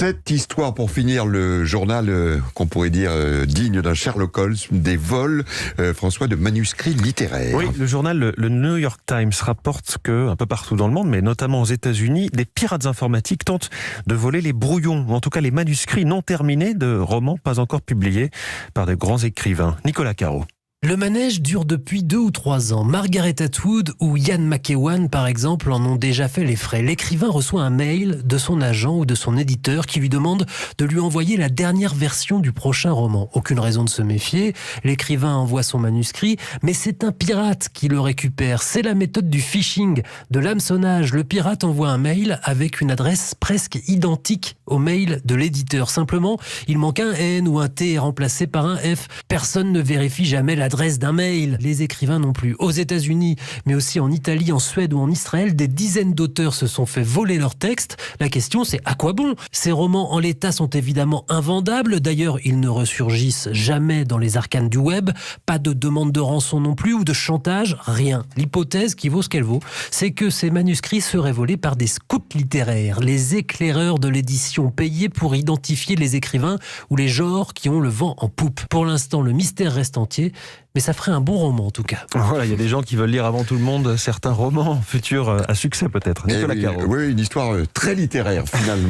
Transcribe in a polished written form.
Cette histoire, pour finir, le journal qu'on pourrait dire digne d'un Sherlock Holmes, des vols, François, de manuscrits littéraires. Oui, le journal le New York Times rapporte que, un peu partout dans le monde, mais notamment aux États-Unis, des pirates informatiques tentent de voler les brouillons, ou en tout cas les manuscrits non terminés de romans pas encore publiés par de grands écrivains. Nicolas Caro. Le manège dure depuis 2 ou 3 ans. Margaret Atwood ou Ian McEwan, par exemple, en ont déjà fait les frais. L'écrivain reçoit un mail de son agent ou de son éditeur qui lui demande de lui envoyer la dernière version du prochain roman. Aucune raison de se méfier. L'écrivain envoie son manuscrit, mais c'est un pirate qui le récupère. C'est la méthode du phishing, de l'hameçonnage. Le pirate envoie un mail avec une adresse presque identique au mail de l'éditeur. Simplement, il manque un N ou un T remplacé par un F. Personne ne vérifie jamais l'adresse d'un mail, les écrivains non plus. Aux États-Unis, mais aussi en Italie, en Suède ou en Israël, des dizaines d'auteurs se sont fait voler leurs textes. La question, c'est à quoi bon ? Ces romans en l'état sont évidemment invendables. D'ailleurs, ils ne ressurgissent jamais dans les arcanes du web. Pas de demande de rançon non plus ou de chantage, rien. L'hypothèse qui vaut ce qu'elle vaut, c'est que ces manuscrits seraient volés par des scouts littéraires, les éclaireurs de l'édition payés pour identifier les écrivains ou les genres qui ont le vent en poupe. Pour l'instant, le mystère reste entier. Mais ça ferait un bon roman en tout cas. Voilà, il y a des gens qui veulent lire avant tout le monde certains romans futurs à succès peut-être. Nicolas Caro. Oui, une histoire très littéraire finalement.